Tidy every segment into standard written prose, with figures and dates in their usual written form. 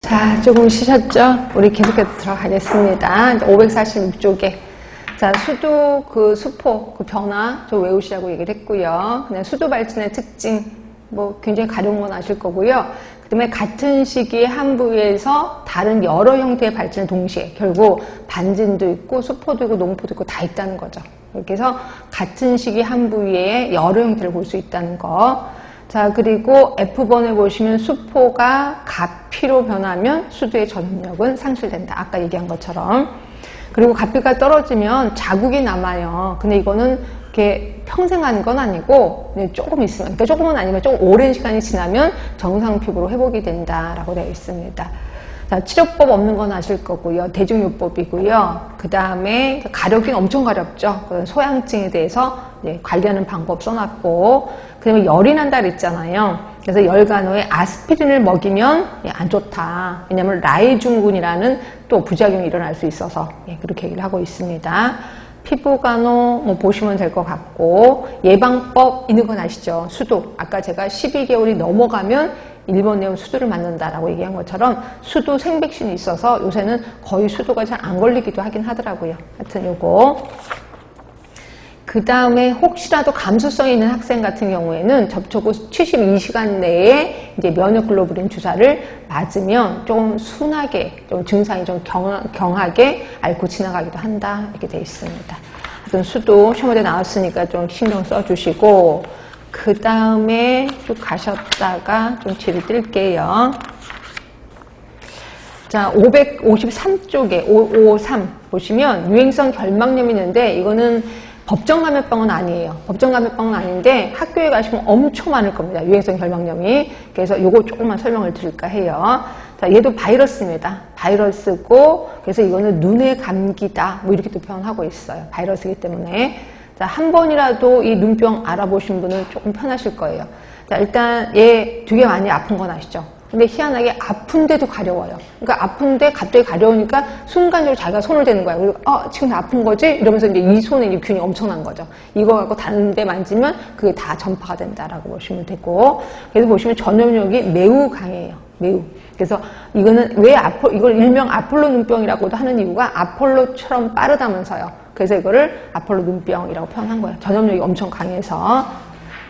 자, 조금 쉬셨죠? 우리 계속해서 들어가겠습니다. 546쪽에. 자, 수도 그 수포, 그 변화, 저 외우시라고 얘기를 했고요. 그냥 수도 발진의 특징, 뭐 굉장히 가려운 건 아실 거고요. 그 다음에 같은 시기에 한 부위에서 다른 여러 형태의 발진을 동시에, 결국 반진도 있고, 수포도 있고, 농포도 있고, 다 있다는 거죠. 이렇게 해서 같은 시기 한 부위에 여러 형태를 볼 수 있다는 거. 자, 그리고 F번에 보시면 수포가 가피로 변하면 수도의 전압력은 상실된다. 아까 얘기한 것처럼. 그리고 가피가 떨어지면 자국이 남아요. 근데 이거는 이렇게 평생 하는 건 아니고 조금 있으면, 그러니까 조금은 아니면 조금 오랜 시간이 지나면 정상 피부로 회복이 된다라고 되어 있습니다. 자, 치료법 없는 건 아실 거고요. 대중요법이고요. 그 다음에 가렵긴 엄청 가렵죠. 소양증에 대해서 관리하는 방법 써놨고, 그 다음에 열이 난다 그랬잖아요. 그래서 열간호에 아스피린을 먹이면 안 좋다. 왜냐하면 라이중군이라는 또 부작용이 일어날 수 있어서 그렇게 얘기를 하고 있습니다. 피부간호 뭐 보시면 될 것 같고, 예방법 있는 건 아시죠? 수도. 아까 제가 12개월이 넘어가면 일본 내용 수도를 맞는다라고 얘기한 것처럼 수도 생백신이 있어서 요새는 거의 수도가 잘 안 걸리기도 하긴 하더라고요. 하여튼 요거. 그 다음에 혹시라도 감수성이 있는 학생 같은 경우에는 접촉 후 72시간 내에 이제 면역글로불린 주사를 맞으면 좀 순하게, 좀 증상이 좀 경하게 앓고 지나가기도 한다. 이렇게 되어 있습니다. 하여튼 수도 시험에 나왔으니까 좀 신경 써주시고, 그 다음에 쭉 가셨다가 좀 뒤를 뜰게요. 자, 553쪽에 553 보시면 유행성 결막염이 있는데, 이거는 법정감염병은 아니에요. 법정감염병은 아닌데 학교에 가시면 엄청 많을 겁니다. 유행성 결막염이. 그래서 요거 조금만 설명을 드릴까 해요. 자, 얘도 바이러스입니다. 바이러스고, 그래서 이거는 눈의 감기다. 뭐 이렇게 또 표현하고 있어요. 바이러스이기 때문에. 자, 한 번이라도 이 눈병 알아보신 분은 조금 편하실 거예요. 자, 일단 얘 되게 많이 아픈 건 아시죠? 근데 희한하게 아픈데도 가려워요. 그러니까 아픈데 갑자기 가려우니까 순간적으로 자기가 손을 대는 거야. 그리고 지금 아픈 거지? 이러면서 이제 이 손에 이 균이 엄청난 거죠. 이거 갖고 다른 데 만지면 그게 다 전파가 된다라고 보시면 되고, 그래서 보시면 전염력이 매우 강해요. 매우. 그래서 이거는 왜 이걸 일명 아폴로 눈병이라고도 하는 이유가 아폴로처럼 빠르다면서요. 그래서 이거를 아폴로 눈병이라고 표현한 거예요. 전염력이 엄청 강해서.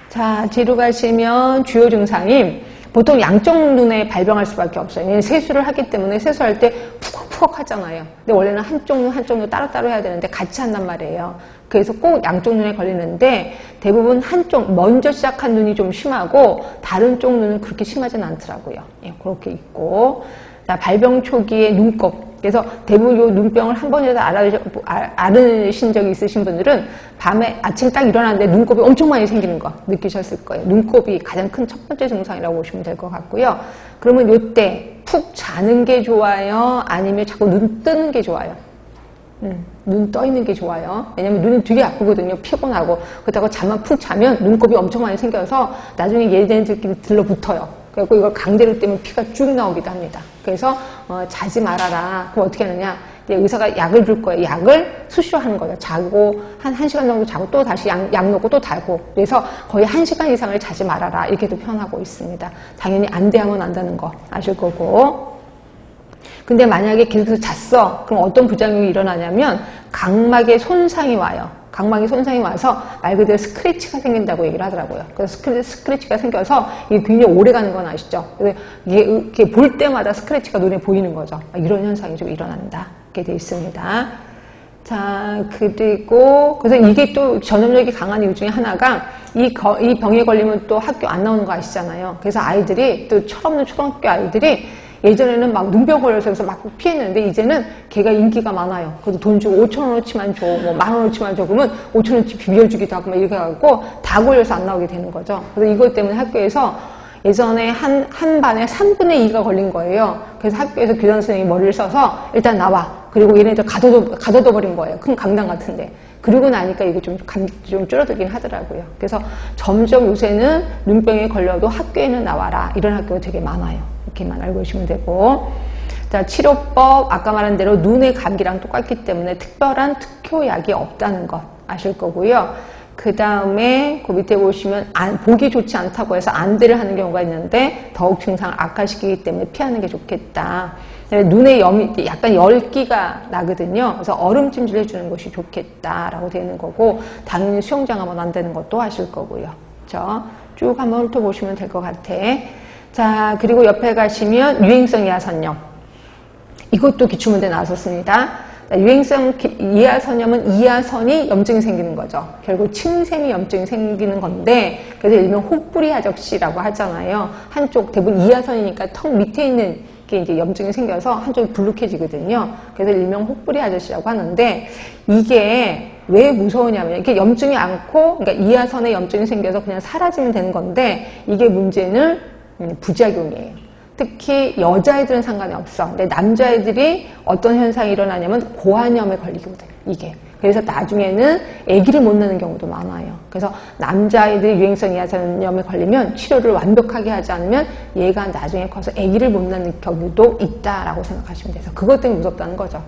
자, 뒤로 가시면 주요 증상이 보통 양쪽 눈에 발병할 수밖에 없어요. 얘는 세수를 하기 때문에 세수할 때 푸걱푸걱 하잖아요. 근데 원래는 한쪽 눈 따로따로 해야 되는데 같이 한단 말이에요. 그래서 꼭 양쪽 눈에 걸리는데 대부분 한쪽, 먼저 시작한 눈이 좀 심하고 다른 쪽 눈은 그렇게 심하진 않더라고요. 예, 그렇게 있고. 자, 발병 초기에 눈곱. 그래서 대부분 이 눈병을 한 번이라도 앓으신 적이 있으신 분들은 밤에 아침 딱 일어났는데 눈곱이 엄청 많이 생기는 거 느끼셨을 거예요. 눈곱이 가장 큰 첫 번째 증상이라고 보시면 될 것 같고요. 그러면 이때 푹 자는 게 좋아요? 아니면 자꾸 눈 뜨는 게 좋아요? 눈 떠 있는 게 좋아요. 왜냐면 눈이 되게 아프거든요. 피곤하고. 그렇다고 잠만 푹 자면 눈곱이 엄청 많이 생겨서 나중에 얘네들끼리 들러붙어요. 그래서 이걸 강제로 떼면 피가 쭉 나오기도 합니다. 그래서 자지 말아라. 그럼 어떻게 하느냐? 이제 의사가 약을 줄 거예요. 약을 수시로 하는 거예요. 자고 한 1시간 정도 자고 또 다시 약 넣고 또 자고. 그래서 거의 1시간 이상을 자지 말아라. 이렇게도 표현하고 있습니다. 당연히 안 돼 하면 안다는 거 아실 거고. 근데 만약에 계속해서 잤어. 그럼 어떤 부작용이 일어나냐면 각막에 손상이 와요. 각막에 손상이 와서 말 그대로 스크래치가 생긴다고 얘기를 하더라고요. 그래서 스크래치가 생겨서 이게 굉장히 오래 가는 건 아시죠? 이게 볼 때마다 스크래치가 눈에 보이는 거죠. 이런 현상이 좀 일어난다. 이렇게 돼 있습니다. 자, 그리고 그래서 이게 또 전염력이 강한 이유 중에 하나가 이 병에 걸리면 또 학교 안 나오는 거 아시잖아요. 그래서 아이들이 또 철없는 초등학교 아이들이 예전에는 막 눈병 걸려서 막 피했는데 이제는 걔가 인기가 많아요. 그래서 돈 주고 5,000원어치만 줘, 뭐 10,000원어치만 줘, 그러면 5,000원어치 비벼주기도 하고 막 이렇게 해갖고 다 걸려서 안 나오게 되는 거죠. 그래서 이것 때문에 학교에서 예전에 한 반에 3분의 2가 걸린 거예요. 그래서 학교에서 교장 선생님이 머리를 써서 일단 나와. 그리고 얘네들 가둬둬 버린 거예요. 큰 강당 같은데. 그러고 나니까 이게 좀 줄어들긴 하더라고요. 그래서 점점 요새는 눈병에 걸려도 학교에는 나와라. 이런 학교가 되게 많아요. 이렇게만 알고 계시면 되고. 자, 치료법 아까 말한 대로 눈의 감기랑 똑같기 때문에 특별한 특효약이 없다는 것 아실 거고요. 그 다음에 그 밑에 보시면 보기 좋지 않다고 해서 안대를 하는 경우가 있는데 더욱 증상을 악화시키기 때문에 피하는 게 좋겠다. 눈에 약간 열기가 나거든요. 그래서 얼음찜질 해주는 것이 좋겠다라고 되는 거고, 당연히 수영장하면 안 되는 것도 아실 거고요. 그렇죠? 쭉 한번 훑어보시면 될 것 같아. 자, 그리고 옆에 가시면 유행성 이하선염. 이것도 기출문제 나왔었습니다. 유행성 이하선염은 이하선이 염증이 생기는 거죠. 결국 침샘이 염증이 생기는 건데, 그래서 일명 호뿌리 아적시라고 하잖아요. 한쪽 대부분 이하선이니까 턱 밑에 있는 게 이제 염증이 생겨서 한쪽이 불룩해지거든요. 그래서 일명 호뿌리 아저씨라고 하는데, 이게 왜 무서우냐면 이렇게 염증이 않고, 그러니까 이하선에 염증이 생겨서 그냥 사라지면 되는 건데, 이게 문제는 부작용이에요. 특히 여자애들은 상관이 없어. 근데 남자애들이 어떤 현상이 일어나냐면 고환염에 걸리거든, 이게. 그래서 나중에는 아기를 못 낳는 경우도 많아요. 그래서 남자아이들이 유행성 이하선염에 걸리면 치료를 완벽하게 하지 않으면 얘가 나중에 커서 아기를 못 낳는 경우도 있다라고 생각하시면 돼서 그것 때문에 무섭다는 거죠.